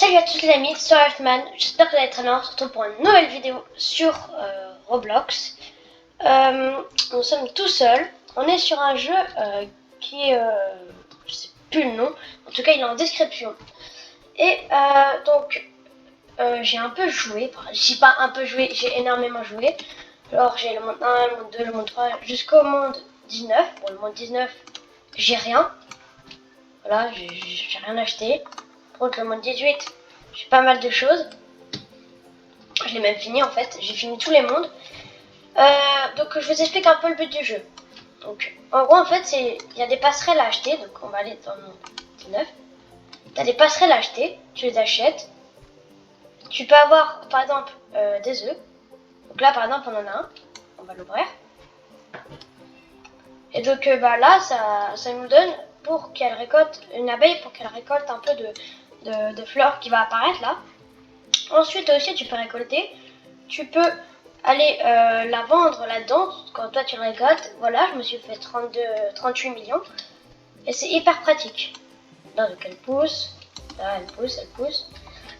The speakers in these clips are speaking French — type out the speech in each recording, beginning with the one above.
Salut à tous les amis, c'est Earthman, j'espère que vous allez très bien, on se retrouve pour une nouvelle vidéo sur Roblox. Nous sommes tout seuls, on est sur un jeu qui est, je sais plus le nom, en tout cas il est en description. Et j'ai un peu joué, enfin, je dis pas un peu joué, j'ai énormément joué. Alors j'ai le monde 1, le monde 2, le monde 3, jusqu'au monde 19. Pour le monde 19, j'ai rien. Voilà, j'ai rien acheté. Par contre, le monde 18, j'ai pas mal de choses. Je l'ai même fini en fait. J'ai fini tous les mondes. Donc, je vous explique un peu le but du jeu. Donc, en gros, en fait, il y a des passerelles à acheter. Donc, on va aller dans le monde 19. Tu as des passerelles à acheter. Tu les achètes. Tu peux avoir, par exemple, des œufs. Donc là, par exemple, on en a un. On va l'ouvrir. Et donc, là, ça nous donne pour qu'elle récolte une abeille, pour qu'elle récolte un peu de fleurs qui va apparaître là. Ensuite aussi tu peux récolter, tu peux aller la vendre là-dedans quand toi tu récoltes. Voilà, je me suis fait 38 millions et c'est hyper pratique. Là donc elle pousse, là elle pousse.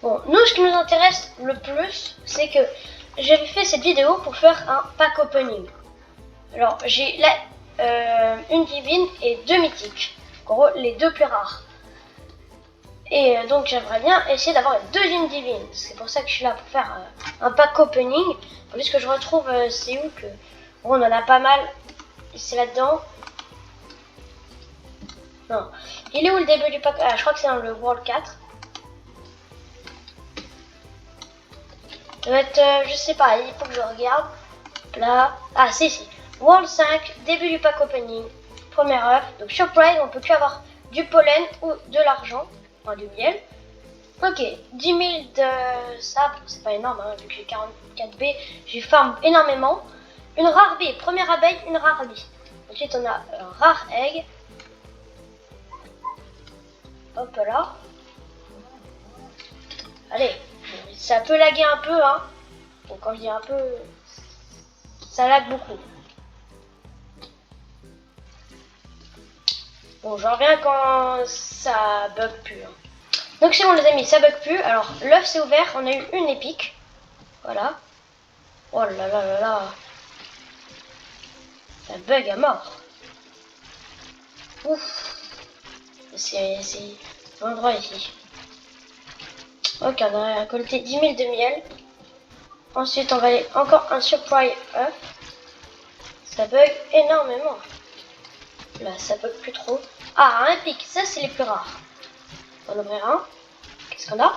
Bon, nous ce qui nous intéresse le plus c'est que j'ai fait cette vidéo pour faire un pack opening. Alors j'ai là une divine et deux mythiques, en gros les deux plus rares. Et donc j'aimerais bien essayer d'avoir une deuxième divine. C'est pour ça que je suis là pour faire un pack opening. Puisque je retrouve c'est où que... Bon, on en a pas mal. C'est là-dedans. Non. Il est où le début du pack? Ah, je crois que c'est dans le World 4. Ça va être, je sais pas, il faut que je regarde. Là. Ah, si. World 5, début du pack opening. Première œuf. Donc surprise, on peut que avoir du pollen ou de l'argent. Enfin, du miel. Ok, 10 000 de ça, c'est pas énorme, hein, vu que j'ai 44 B, j'ai farm énormément. Une rare B, première abeille, une rare B. Ensuite on a un rare egg. Hop là. Allez, ça peut laguer un peu, hein. Bon, quand je dis un peu, ça lag beaucoup. Bon, j'en reviens quand ça bug plus. Hein. Donc c'est bon les amis, ça bug plus. Alors l'œuf s'est ouvert, on a eu une épique. Voilà. Oh là là là là. Ça bug à mort. Ouf. C'est l'endroit ici. Ok, on a récolté 10 000 de miel. Ensuite on va aller encore un surprise œuf. Ça bug énormément. Là ça bug plus trop. Ah, un épique, ça c'est les plus rares. On va en ouvrir un. Qu'est-ce qu'on a?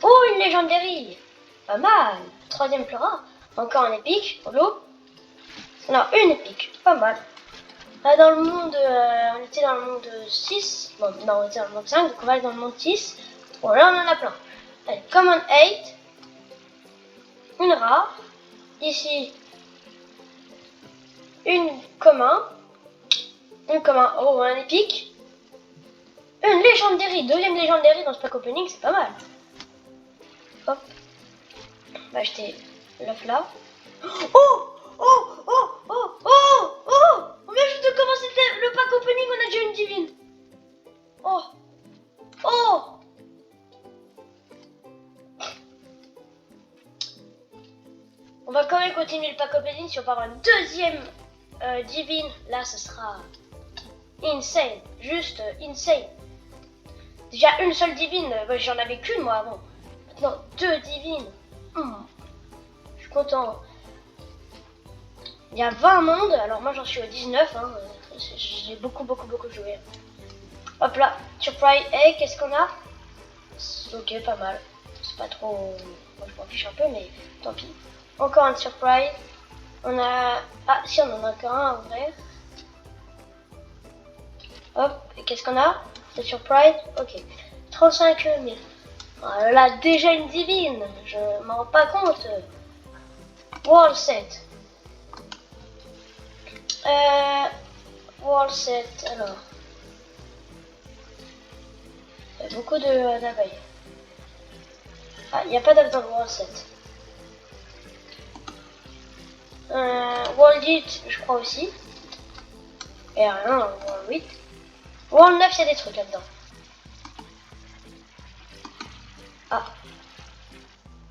Oh, une légendaire. Pas mal. Troisième plus rare. Encore un épique. Polo. Non, une épique. Pas mal. Là dans le monde, on était dans le monde 6. Bon, non, on était dans le monde 5, donc on va aller dans le monde 6. Bon, là on en a plein. Allez, common 8. Une rare. Ici, une commun. Une commun. Oh, un épique. Une légendaire. Deuxième légendaire dans ce pack opening, c'est pas mal. Hop. On va acheter l'œuf là. Oh! On vient juste de commencer le pack opening, on a déjà une divine. Oh! On va quand même continuer le pack opening. Si on peut avoir une deuxième divine, là ce sera insane. Juste insane. Déjà une seule divine, j'en avais qu'une moi avant. Maintenant deux divines. Je suis content. Il y a 20 mondes, alors moi j'en suis au 19, hein. J'ai beaucoup joué. Hop là, surprise egg, qu'est-ce qu'on a? Ok, pas mal. C'est pas trop... Moi je m'en fiche un peu, mais tant pis. Encore un surprise. On a... Ah si, on en a qu'un à ouvrir. Hop, et qu'est-ce qu'on a? C'est surprise, ok. 35 000. Ah, là, déjà une divine, je m'en rends pas compte. World 7. World 7, alors. Il y a beaucoup d'abeilles. Ah, il n'y a pas d'œuf dans le World 7. World 8, je crois aussi. Et rien dans le World 8. World 9, il y a des trucs là-dedans. Ah,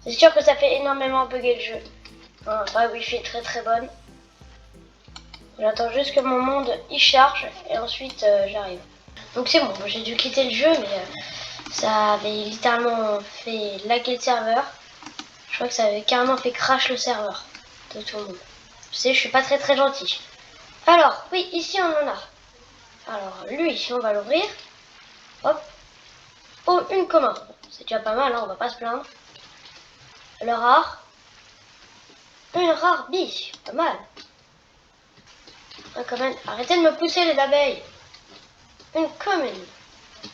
c'est sûr que ça fait énormément bugger le jeu. Hein, la wifi est très très bonne. J'attends juste que mon monde y charge et ensuite j'arrive. Donc c'est bon, j'ai dû quitter le jeu, mais ça avait littéralement fait laguer le serveur. Je crois que ça avait carrément fait crash le serveur de tout le monde. Je sais, je suis pas très très gentil. Alors, oui, ici on en a. Alors, lui, on va l'ouvrir. Hop. Oh, une commande. C'est déjà pas mal, hein, on va pas se plaindre. Le rare. Une rare bille. Pas mal. Un commune. Arrêtez de me pousser les abeilles. Une commune.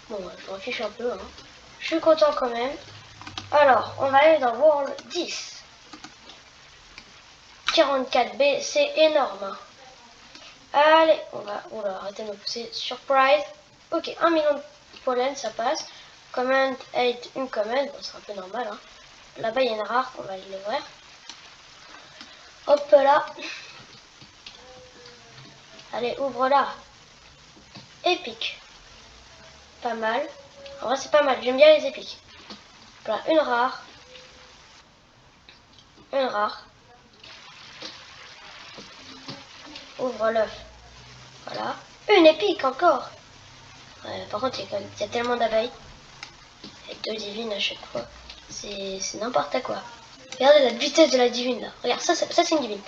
Bon, je m'en fiche un peu. Hein. Je suis content quand même. Alors, on va aller dans World 10. 44B, c'est énorme. Hein. Allez, on va... Oula, arrêtez de me pousser. Surprise. Ok, 1 million de pollen, ça passe. Command 8, une commande. Bon, c'est un peu normal. Hein. Là-bas, il y a une rare. On va aller l'ouvrir. Hop là. Allez, ouvre-la. Épique. Pas mal. En vrai, c'est pas mal. J'aime bien les épiques. Voilà, une rare. Une rare. Ouvre l'œuf. Voilà. Une épique encore. Par contre, il y a tellement d'abeilles. Et 2 divines à chaque fois. C'est n'importe quoi. Regardez la vitesse de la divine là. Regarde, ça c'est une divine.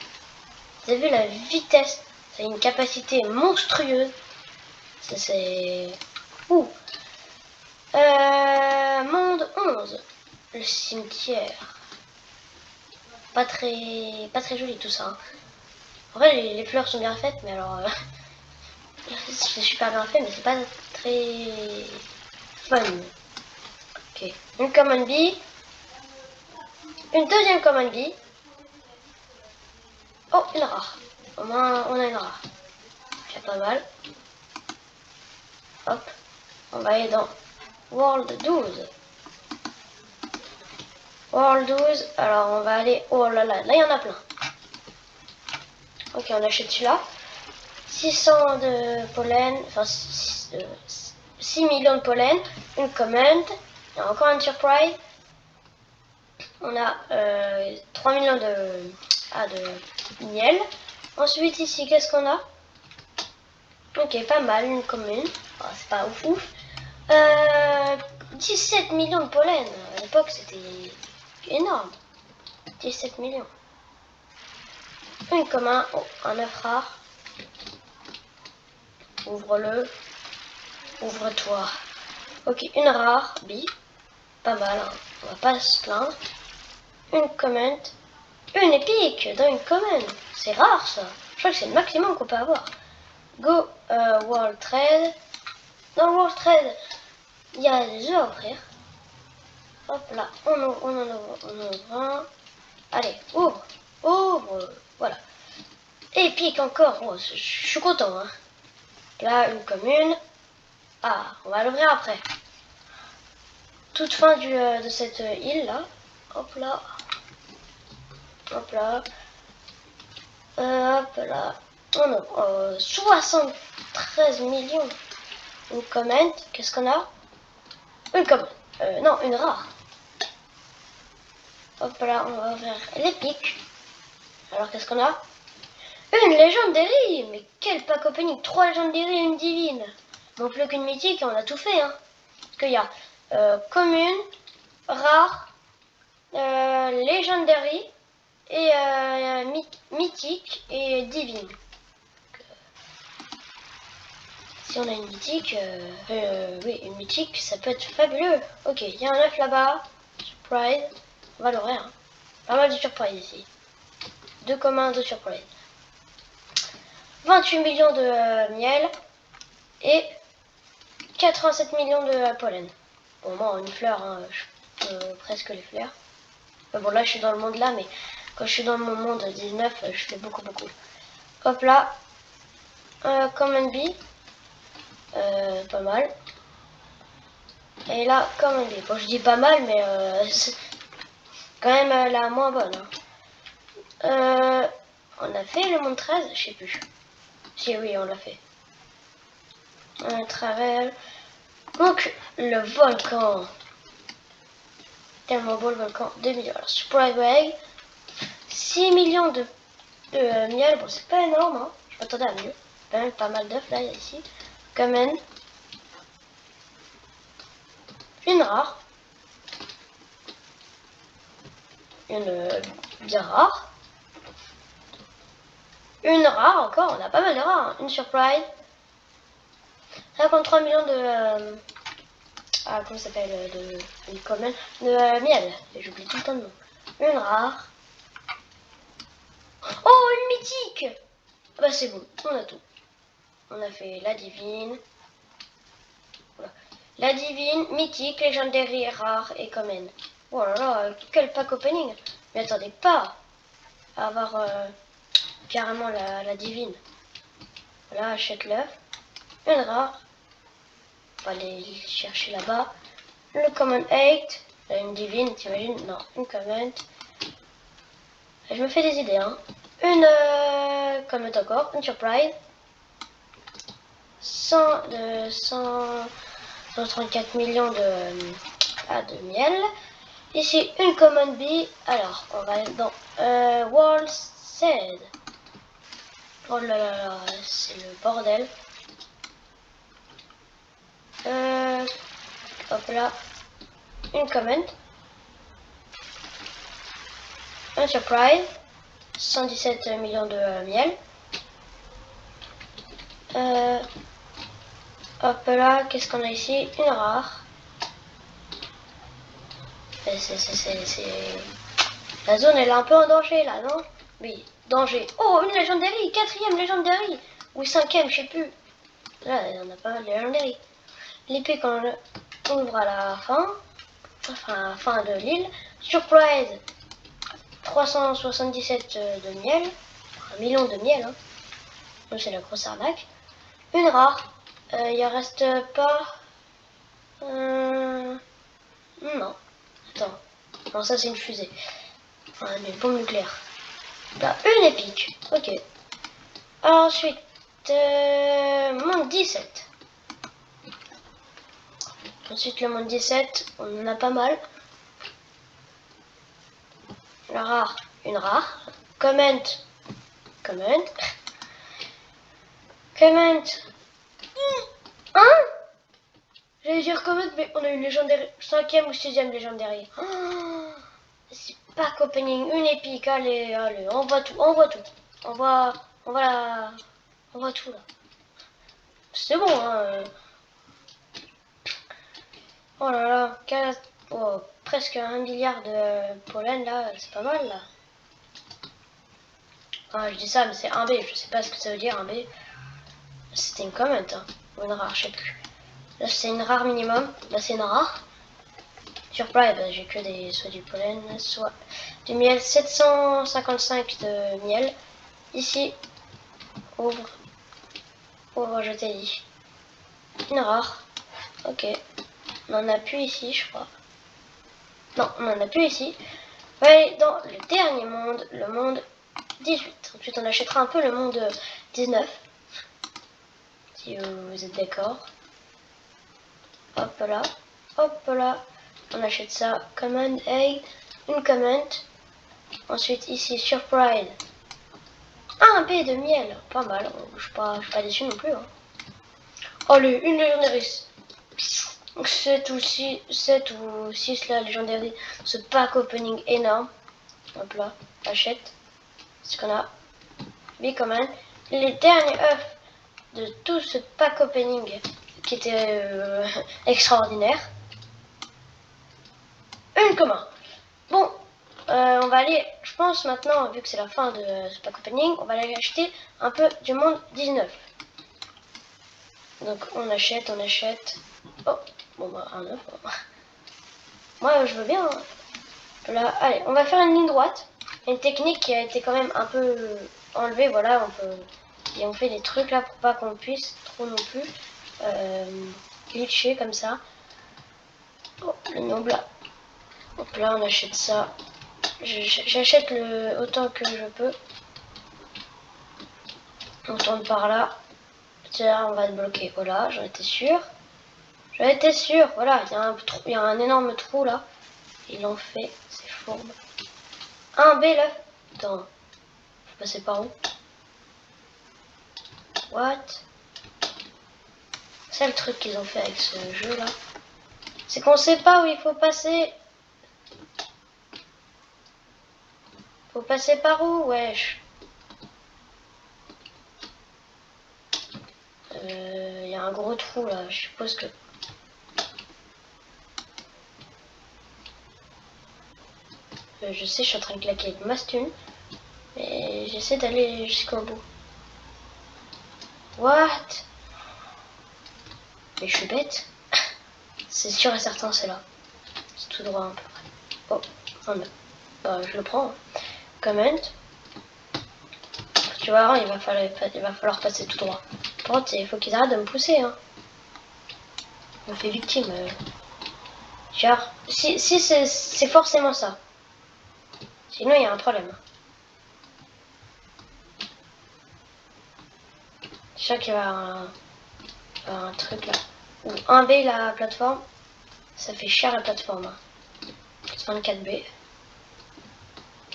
Vous avez vu la vitesse? Ça a une capacité monstrueuse. Ça c'est... Ouh. Monde 11. Le cimetière. Pas très joli tout ça. Hein. En vrai, les fleurs sont bien faites, mais alors... c'est super bien fait, mais c'est pas très fun. Ok. Une common bee. Une deuxième common bee. Oh, une rare. Au moins, on a une rare. C'est pas mal. Hop. On va aller dans World 12. World 12. Alors, on va aller... Oh là là, là, il y en a plein. Ok, on achète celui-là. 600 de pollen. Enfin, 6 millions de pollen. Une command. Il y a encore une surprise. On a 3 millions de miel. Ensuite, ici, qu'est-ce qu'on a? Ok, pas mal, une commune. Oh, c'est pas ouf ouf. 17 millions de pollen. À l'époque, c'était énorme. 17 millions. Une commun. Oh, un œuf rare. Ouvre-le. Ouvre-toi. Ok, une rare. Bille. Pas mal, hein. On va pas se plaindre. Une comment. Une épique dans une commande. C'est rare, ça. Je crois que c'est le maximum qu'on peut avoir. Go World Trade. Dans le World Trade, il y a des œufs à offrir. Hop là, on en ouvre un. Allez, ouvre, ouvre, voilà. Épique encore, oh, je suis content. Hein. Là, une commune. Ah, on va l'ouvrir après. Toute fin de cette île là. Hop là. Hop là. Hop là. Oh non, 73 millions. Une commande. Qu'est-ce qu'on a? Une commande. Non, une rare. Hop là, on va ouvrir l'épique. Alors qu'est-ce qu'on a? Une légendaire. Mais quel pack opening. 3 légendaires et une divine. Bon, plus qu'une mythique, on a tout fait. Hein. Parce qu'il y a commune, rare, légendaire et mythique et divine. Si on a une mythique, oui, une mythique, ça peut être fabuleux. Ok, il y a un œuf là-bas. Surprise. On va l'ouvrir. Hein. Pas mal de surprises ici. 2 communs, 2 surprises. 28 millions de miel et 87 millions de pollen. Bon, moi, une fleur, hein, je peux presque les fleurs. Bon, là, je suis dans le monde là, mais quand je suis dans mon monde 19, je fais beaucoup. Hop là. Common bee. Pas mal. Et là, Common bee. Bon, je dis pas mal, mais c'est quand même la moins bonne. Hein. On a fait le monde 13, je sais plus. Si oui, on l'a fait. Un travel. Donc, le volcan. Tellement beau le volcan, 2 millions. Alors, Surprise Egg, 6 millions de miel. Bon, c'est pas énorme, hein. Je m'attendais à mieux. Quand même pas mal d'œufs là, ici. Common. Une rare. Une bien rare. Une rare encore, on a pas mal de rares. Hein. Une surprise. 53 millions de... comment ça s'appelle de common. De miel. J'oublie tout le temps le nom. Une rare. Oh, une mythique. Bah c'est bon, on a tout. On a fait la divine. Voilà. La divine, mythique, légendaire, rare et common. Oh là là, quel pack opening. Mais attendez pas à avoir carrément la divine. Voilà, achète l'œuf. Une rare. On va aller chercher là-bas. Le common 8. Une divine, t'imagines? Non, une common. Je me fais des idées, hein. Une common encore, une surprise. 134 millions de miel. Ici, une common bee. Alors, on va aller dans Wall Said. Oh là là là, c'est le bordel. Hop là. Une comment. Un surprise. 117 millions de miel. Hop là, qu'est-ce qu'on a ici? Une rare. La zone, elle est un peu en danger là, non? Oui, danger. Oh, une légendaire, quatrième légendaire. Ou cinquième, je sais plus. Là, on a pas mal de légendaire. L'épée quand on ouvre à la fin. Enfin, fin de l'île. Surprise. 377 de miel. 1 million de miel, hein. C'est la grosse arnaque. Une rare. Il en reste pas. Non. Attends. Non, ça c'est une fusée. Enfin, une bombe nucléaire. Là, une épique. Ok. Ensuite, monde 17. Ensuite, le monde 17, on en a pas mal. La rare, une rare. Comment. Comment. Comment. Hein? J'allais dire comment, mais on a une légendaire. 5e ou 6e légendaire. Oh, c'est pas opening, une épique. Allez, allez, on voit tout, on voit tout. On voit tout là. C'est bon, hein. Oh là là, presque 1 milliard de pollen là, c'est pas mal là. Ah, je dis ça, mais c'est un B, je sais pas ce que ça veut dire un B. C'était une comment, hein, ou une rare, je sais plus. Là c'est une rare minimum, là c'est une rare. Surprise, bah, j'ai que soit du pollen, soit du miel. 755 de miel. Ici, ouvre, je t'ai dit. Une rare, ok. On en a plus ici, je crois. Non, on en a plus ici. On va aller dans le dernier monde, le monde 18. Ensuite, on achètera un peu le monde 19. Si vous êtes d'accord. Hop là, hop là. On achète ça. Command A, une comment. Ensuite, ici, surprise. Un B de miel. Pas mal. Je suis pas déçu non plus. Hein. Allez, une légendaire. 7 ou 6 la légendaire. Ce pack opening énorme. Hop là, achète. Ce qu'on a. B-command. Les derniers œufs de tout ce pack opening qui était extraordinaire. Une commande. Bon, on va aller, je pense maintenant, vu que c'est la fin de ce pack opening, on va aller acheter un peu du monde 19. Donc on achète. Oh, bon bah un œuf. Bon. Moi je veux bien. Hein. Là, allez, on va faire une ligne droite. Une technique qui a été quand même un peu enlevée, voilà, et on fait des trucs là pour pas qu'on puisse trop non plus glitcher comme ça. Oh, le noble là. Hop là, on achète ça. J'achète autant que je peux. On tourne par là. Tiens, on va être bloqué. Voilà, j'en étais sûr. Voilà, il y a un énorme trou là. Ils l'ont fait, c'est fourbe. Un B là. Attends, faut passer par où? What? C'est le truc qu'ils ont fait avec ce jeu là. C'est qu'on sait pas où il faut passer. Faut passer par où, wesh? Il y a un gros trou là, je suppose que... je sais, je suis en train de claquer avec ma stune. Mais j'essaie d'aller jusqu'au bout. What? Mais je suis bête. C'est sûr et certain, c'est là. C'est tout droit à peu près. Oh, oh non. Bah, je le prends. Comment. Tu vois, il va falloir passer tout droit. Par contre, il faut qu'ils arrêtent de me pousser. Hein. Je me fais victime. Genre, si c'est forcément ça. Sinon, il y a un problème. Je sais qu'il y a un truc là. Ou un B la plateforme. Ça fait cher la plateforme. 24B.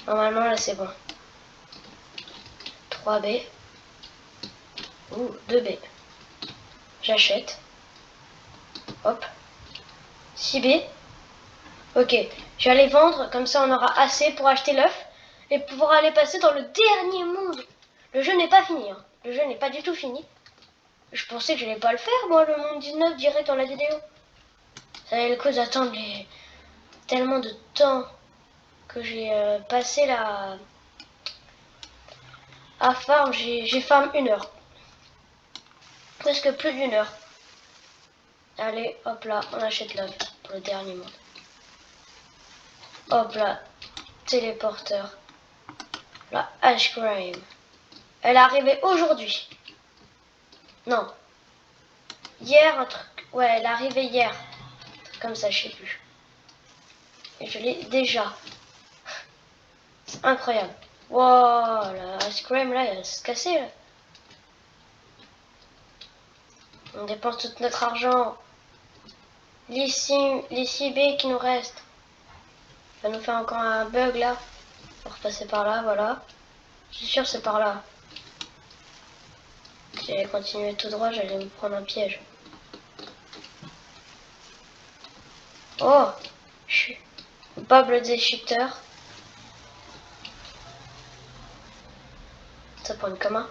Normalement, là, c'est bon. 3B. Ou 2B. J'achète. Hop. 6B. Ok. Je vais aller vendre. Comme ça, on aura assez pour acheter l'œuf. Et pouvoir aller passer dans le dernier monde. Le jeu n'est pas fini. Hein. Le jeu n'est pas du tout fini. Je pensais que je n'allais pas le faire, moi, le monde 19 direct dans la vidéo. Ça avait le coup d'attendre tellement de temps que j'ai passé là à farm. J'ai farm 1 heure. Presque plus d'1 heure. Allez, hop là, on achète l'œuf pour le dernier monde. Hop là, téléporteur. La Ash Crime. Elle est arrivée aujourd'hui. Non. Hier, un truc. Ouais, elle est arrivée hier. Comme ça, je sais plus. Et je l'ai déjà. C'est incroyable. Wow, la Ash Crime là, elle va se casser là. On dépense tout notre argent. Les 6B qui nous restent. Ça va nous faire encore un bug là. On va repasser par là, voilà. Je suis sûr c'est par là. Si j'allais continuer tout droit, j'allais me prendre un piège. Oh, je suis Bob le déchiqueteur. Ça prend une commun.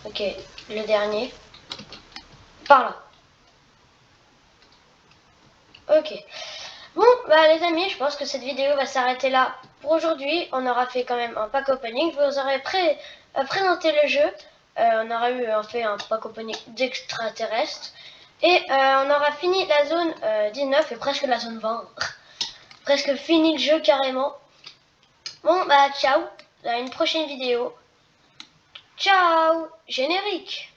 Ok, le dernier. Par là. Ok. Bon, bah les amis, je pense que cette vidéo va s'arrêter là pour aujourd'hui. On aura fait quand même un pack opening. Je vous aurais présenté le jeu. On aura eu fait un pack opening d'extraterrestres. Et on aura fini la zone 19 et presque la zone 20. Presque fini le jeu carrément. Bon, bah ciao. À une prochaine vidéo. Ciao. Générique.